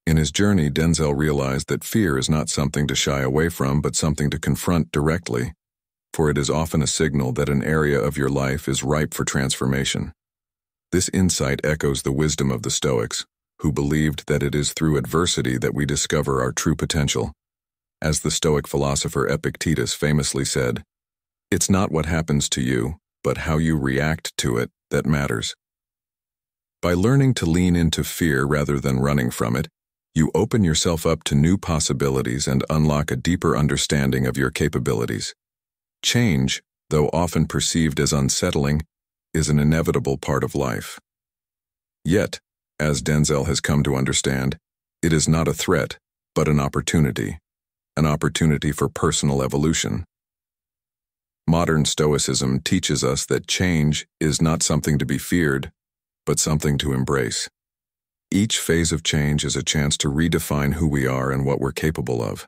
In his journey, Denzel realized that fear is not something to shy away from, but something to confront directly, for it is often a signal that an area of your life is ripe for transformation. This insight echoes the wisdom of the Stoics, who believed that it is through adversity that we discover our true potential. As the Stoic philosopher Epictetus famously said, "It's not what happens to you, but how you react to it that matters." By learning to lean into fear rather than running from it, you open yourself up to new possibilities and unlock a deeper understanding of your capabilities. Change, though often perceived as unsettling, is an inevitable part of life. Yet, as Denzel has come to understand, it is not a threat, but an opportunity for personal evolution. Modern Stoicism teaches us that change is not something to be feared, but something to embrace. Each phase of change is a chance to redefine who we are and what we're capable of.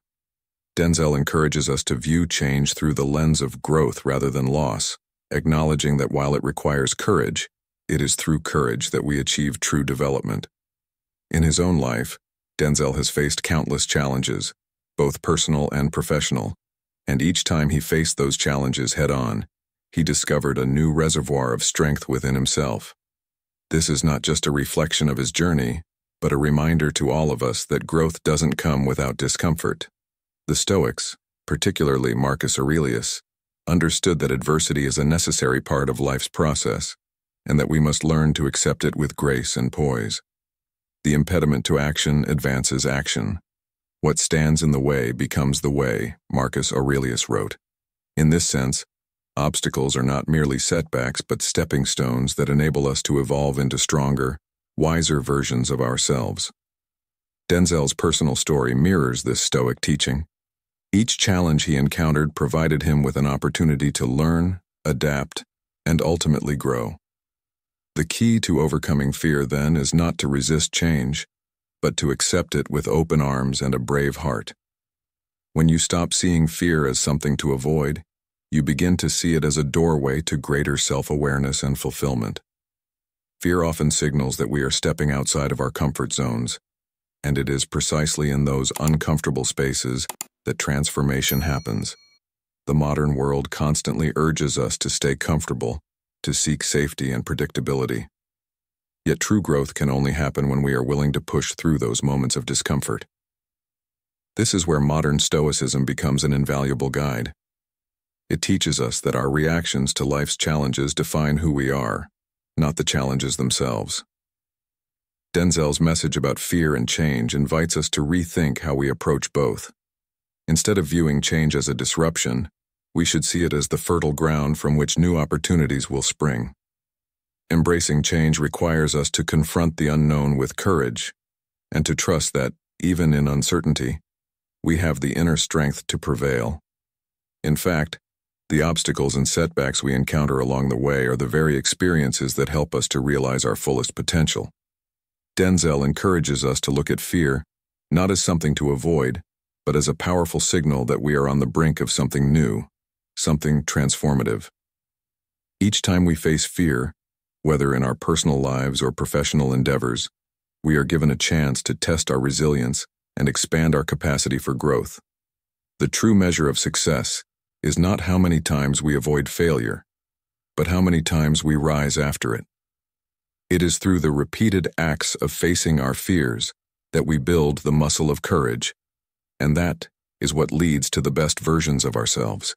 Denzel encourages us to view change through the lens of growth rather than loss, acknowledging that while it requires courage, it is through courage that we achieve true development. In his own life, Denzel has faced countless challenges, both personal and professional, and each time he faced those challenges head-on, he discovered a new reservoir of strength within himself. This is not just a reflection of his journey, but a reminder to all of us that growth doesn't come without discomfort. The Stoics, particularly Marcus Aurelius, understood that adversity is a necessary part of life's process, and that we must learn to accept it with grace and poise. The impediment to action advances action. What stands in the way becomes the way, Marcus Aurelius wrote. In this sense, obstacles are not merely setbacks but stepping stones that enable us to evolve into stronger, wiser versions of ourselves. Denzel's personal story mirrors this Stoic teaching. Each challenge he encountered provided him with an opportunity to learn, adapt, and ultimately grow. The key to overcoming fear, then, is not to resist change, but to accept it with open arms and a brave heart. When you stop seeing fear as something to avoid, you begin to see it as a doorway to greater self-awareness and fulfillment. Fear often signals that we are stepping outside of our comfort zones, and it is precisely in those uncomfortable spaces that transformation happens. The modern world constantly urges us to stay comfortable, to seek safety and predictability. Yet true growth can only happen when we are willing to push through those moments of discomfort. This is where modern Stoicism becomes an invaluable guide. It teaches us that our reactions to life's challenges define who we are, not the challenges themselves. Denzel's message about fear and change invites us to rethink how we approach both. Instead of viewing change as a disruption, we should see it as the fertile ground from which new opportunities will spring. Embracing change requires us to confront the unknown with courage, and to trust that, even in uncertainty, we have the inner strength to prevail. In fact, the obstacles and setbacks we encounter along the way are the very experiences that help us to realize our fullest potential. Denzel encourages us to look at fear not as something to avoid, but as a powerful signal that we are on the brink of something new, something transformative. Each time we face fear, whether in our personal lives or professional endeavors, we are given a chance to test our resilience and expand our capacity for growth. The true measure of success is not how many times we avoid failure, but how many times we rise after it. It is through the repeated acts of facing our fears that we build the muscle of courage, and that is what leads to the best versions of ourselves.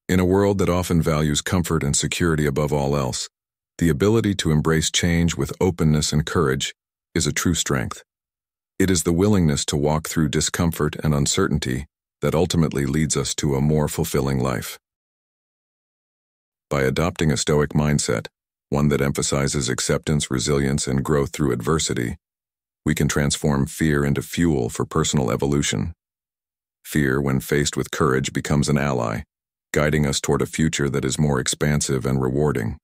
In a world that often values comfort and security above all else, the ability to embrace change with openness and courage is a true strength. It is the willingness to walk through discomfort and uncertainty that ultimately leads us to a more fulfilling life. By adopting a Stoic mindset, one that emphasizes acceptance, resilience, and growth through adversity, we can transform fear into fuel for personal evolution. Fear, when faced with courage, becomes an ally, guiding us toward a future that is more expansive and rewarding.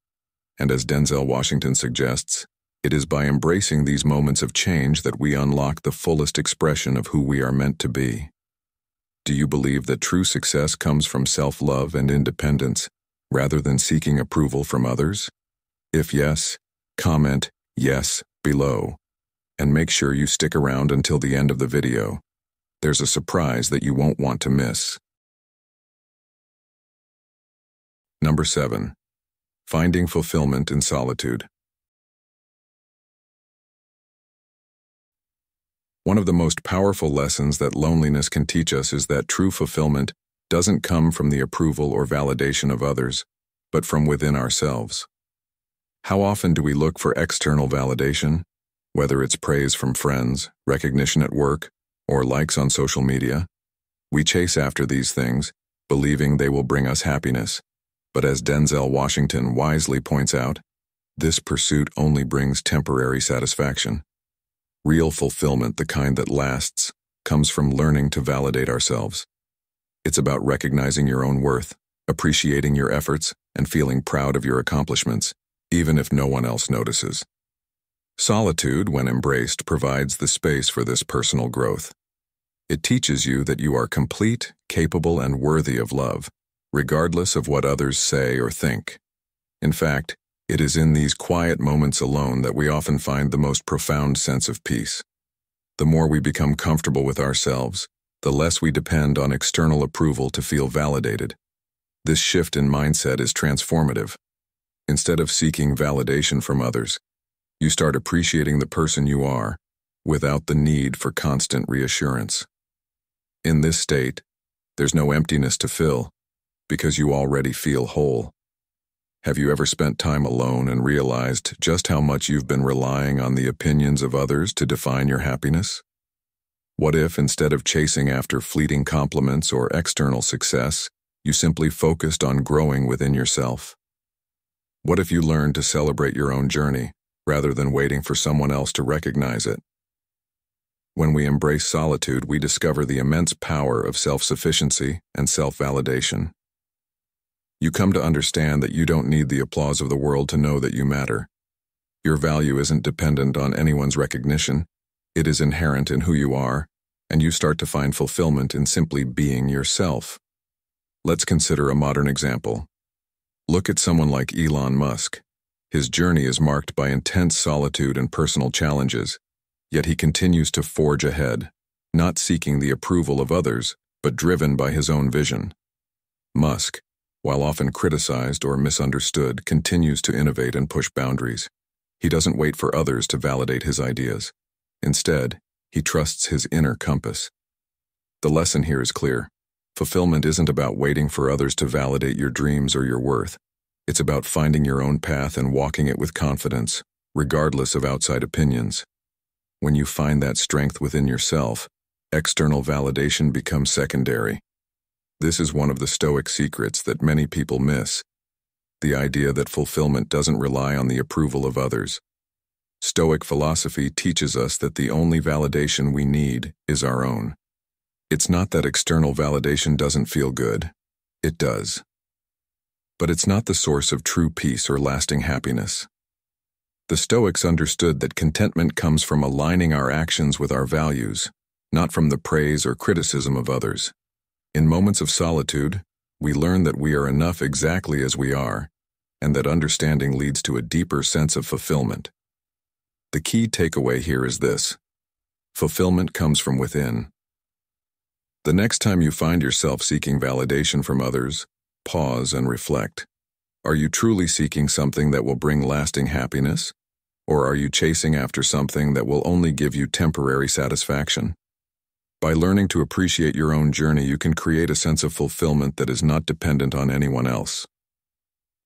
And as Denzel Washington suggests, it is by embracing these moments of change that we unlock the fullest expression of who we are meant to be. Do you believe that true success comes from self-love and independence, rather than seeking approval from others? If yes, comment "yes" below. And make sure you stick around until the end of the video. There's a surprise that you won't want to miss. Number 7. Finding fulfillment in solitude. One of the most powerful lessons that loneliness can teach us is that true fulfillment doesn't come from the approval or validation of others, but from within ourselves. How often do we look for external validation, whether it's praise from friends, recognition at work, or likes on social media? We chase after these things, believing they will bring us happiness. But as Denzel Washington wisely points out, this pursuit only brings temporary satisfaction. Real fulfillment, the kind that lasts, comes from learning to validate ourselves. It's about recognizing your own worth, appreciating your efforts, and feeling proud of your accomplishments, even if no one else notices. Solitude, when embraced, provides the space for this personal growth. It teaches you that you are complete, capable, and worthy of love, regardless of what others say or think. In fact, it is in these quiet moments alone that we often find the most profound sense of peace. The more we become comfortable with ourselves, the less we depend on external approval to feel validated. This shift in mindset is transformative. Instead of seeking validation from others, you start appreciating the person you are, without the need for constant reassurance. In this state, there's no emptiness to fill, because you already feel whole. Have you ever spent time alone and realized just how much you've been relying on the opinions of others to define your happiness? What if, instead of chasing after fleeting compliments or external success, you simply focused on growing within yourself? What if you learned to celebrate your own journey, rather than waiting for someone else to recognize it? When we embrace solitude, we discover the immense power of self-sufficiency and self-validation. You come to understand that you don't need the applause of the world to know that you matter. Your value isn't dependent on anyone's recognition. It is inherent in who you are, and you start to find fulfillment in simply being yourself. Let's consider a modern example. Look at someone like Elon Musk. His journey is marked by intense solitude and personal challenges, yet he continues to forge ahead, not seeking the approval of others, but driven by his own vision. Musk, while often criticized or misunderstood, continues to innovate and push boundaries. He doesn't wait for others to validate his ideas. Instead, he trusts his inner compass. The lesson here is clear. Fulfillment isn't about waiting for others to validate your dreams or your worth. It's about finding your own path and walking it with confidence, regardless of outside opinions. When you find that strength within yourself, external validation becomes secondary. This is one of the Stoic secrets that many people miss, the idea that fulfillment doesn't rely on the approval of others. Stoic philosophy teaches us that the only validation we need is our own. It's not that external validation doesn't feel good. It does. But it's not the source of true peace or lasting happiness. The Stoics understood that contentment comes from aligning our actions with our values, not from the praise or criticism of others. In moments of solitude, we learn that we are enough exactly as we are, and that understanding leads to a deeper sense of fulfillment. The key takeaway here is this: fulfillment comes from within. The next time you find yourself seeking validation from others, pause and reflect. Are you truly seeking something that will bring lasting happiness, or are you chasing after something that will only give you temporary satisfaction? By learning to appreciate your own journey, you can create a sense of fulfillment that is not dependent on anyone else.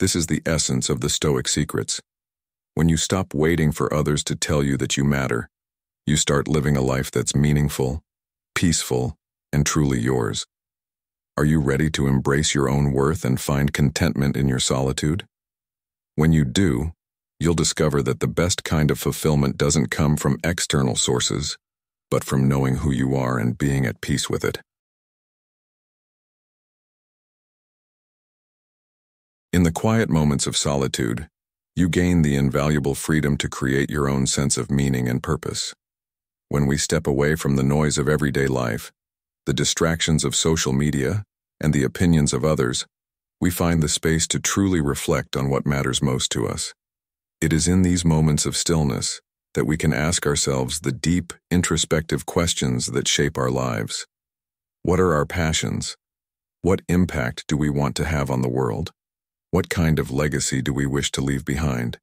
This is the essence of the Stoic secrets. When you stop waiting for others to tell you that you matter, you start living a life that's meaningful, peaceful, and truly yours. Are you ready to embrace your own worth and find contentment in your solitude? When you do, you'll discover that the best kind of fulfillment doesn't come from external sources, but from knowing who you are and being at peace with it. In the quiet moments of solitude, you gain the invaluable freedom to create your own sense of meaning and purpose. When we step away from the noise of everyday life, the distractions of social media, and the opinions of others, we find the space to truly reflect on what matters most to us. It is in these moments of stillness, that we can ask ourselves the deep, introspective questions that shape our lives. What are our passions? What impact do we want to have on the world? What kind of legacy do we wish to leave behind?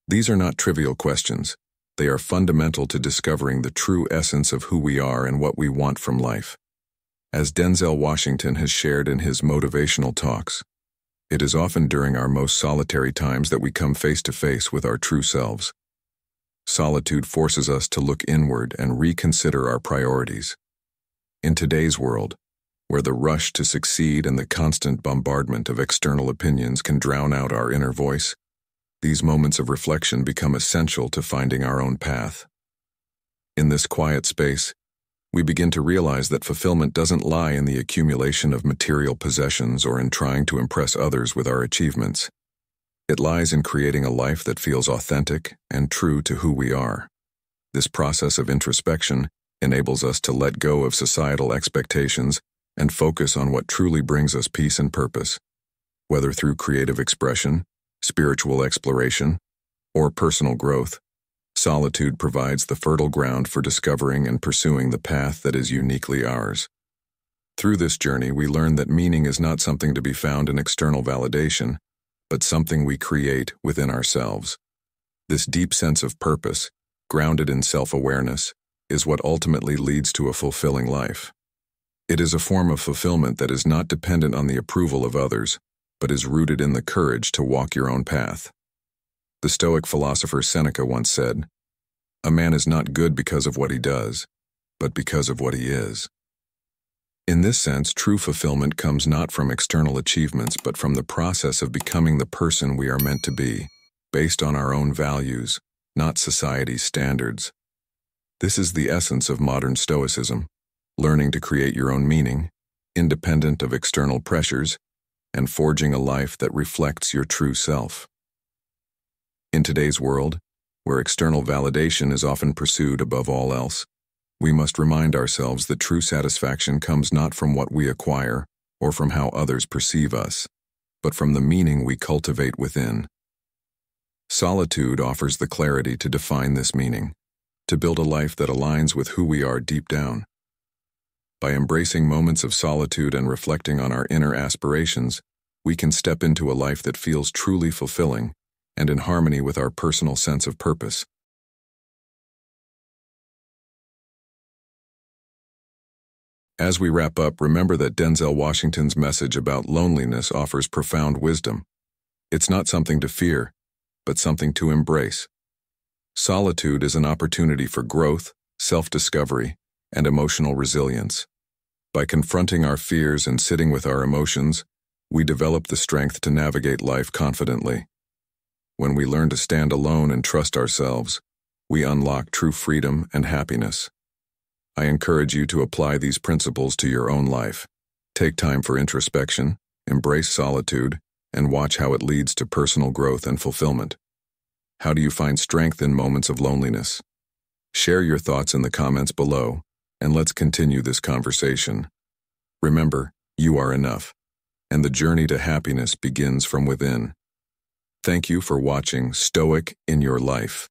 These are not trivial questions. They are fundamental to discovering the true essence of who we are and what we want from life. As Denzel Washington has shared in his motivational talks, it is often during our most solitary times that we come face to face with our true selves. Solitude forces us to look inward and reconsider our priorities. In today's world, where the rush to succeed and the constant bombardment of external opinions can drown out our inner voice, these moments of reflection become essential to finding our own path. In this quiet space, we begin to realize that fulfillment doesn't lie in the accumulation of material possessions or in trying to impress others with our achievements. It lies in creating a life that feels authentic and true to who we are. This process of introspection enables us to let go of societal expectations and focus on what truly brings us peace and purpose. Whether through creative expression, spiritual exploration, or personal growth, solitude provides the fertile ground for discovering and pursuing the path that is uniquely ours. Through this journey, we learn that meaning is not something to be found in external validation, but something we create within ourselves. This deep sense of purpose, grounded in self-awareness, is what ultimately leads to a fulfilling life. It is a form of fulfillment that is not dependent on the approval of others, but is rooted in the courage to walk your own path. The Stoic philosopher Seneca once said, "A man is not good because of what he does, but because of what he is." In this sense, true fulfillment comes not from external achievements, but from the process of becoming the person we are meant to be, based on our own values, not society's standards. This is the essence of modern Stoicism, learning to create your own meaning, independent of external pressures, and forging a life that reflects your true self. In today's world, where external validation is often pursued above all else, we must remind ourselves that true satisfaction comes not from what we acquire or from how others perceive us, but from the meaning we cultivate within. Solitude offers the clarity to define this meaning, to build a life that aligns with who we are deep down. By embracing moments of solitude and reflecting on our inner aspirations, we can step into a life that feels truly fulfilling and in harmony with our personal sense of purpose. As we wrap up, remember that Denzel Washington's message about loneliness offers profound wisdom. It's not something to fear, but something to embrace. Solitude is an opportunity for growth, self-discovery, and emotional resilience. By confronting our fears and sitting with our emotions, we develop the strength to navigate life confidently. When we learn to stand alone and trust ourselves, we unlock true freedom and happiness. I encourage you to apply these principles to your own life. Take time for introspection, embrace solitude, and watch how it leads to personal growth and fulfillment. How do you find strength in moments of loneliness? Share your thoughts in the comments below, and let's continue this conversation. Remember, you are enough, and the journey to happiness begins from within. Thank you for watching Stoic in Your Life.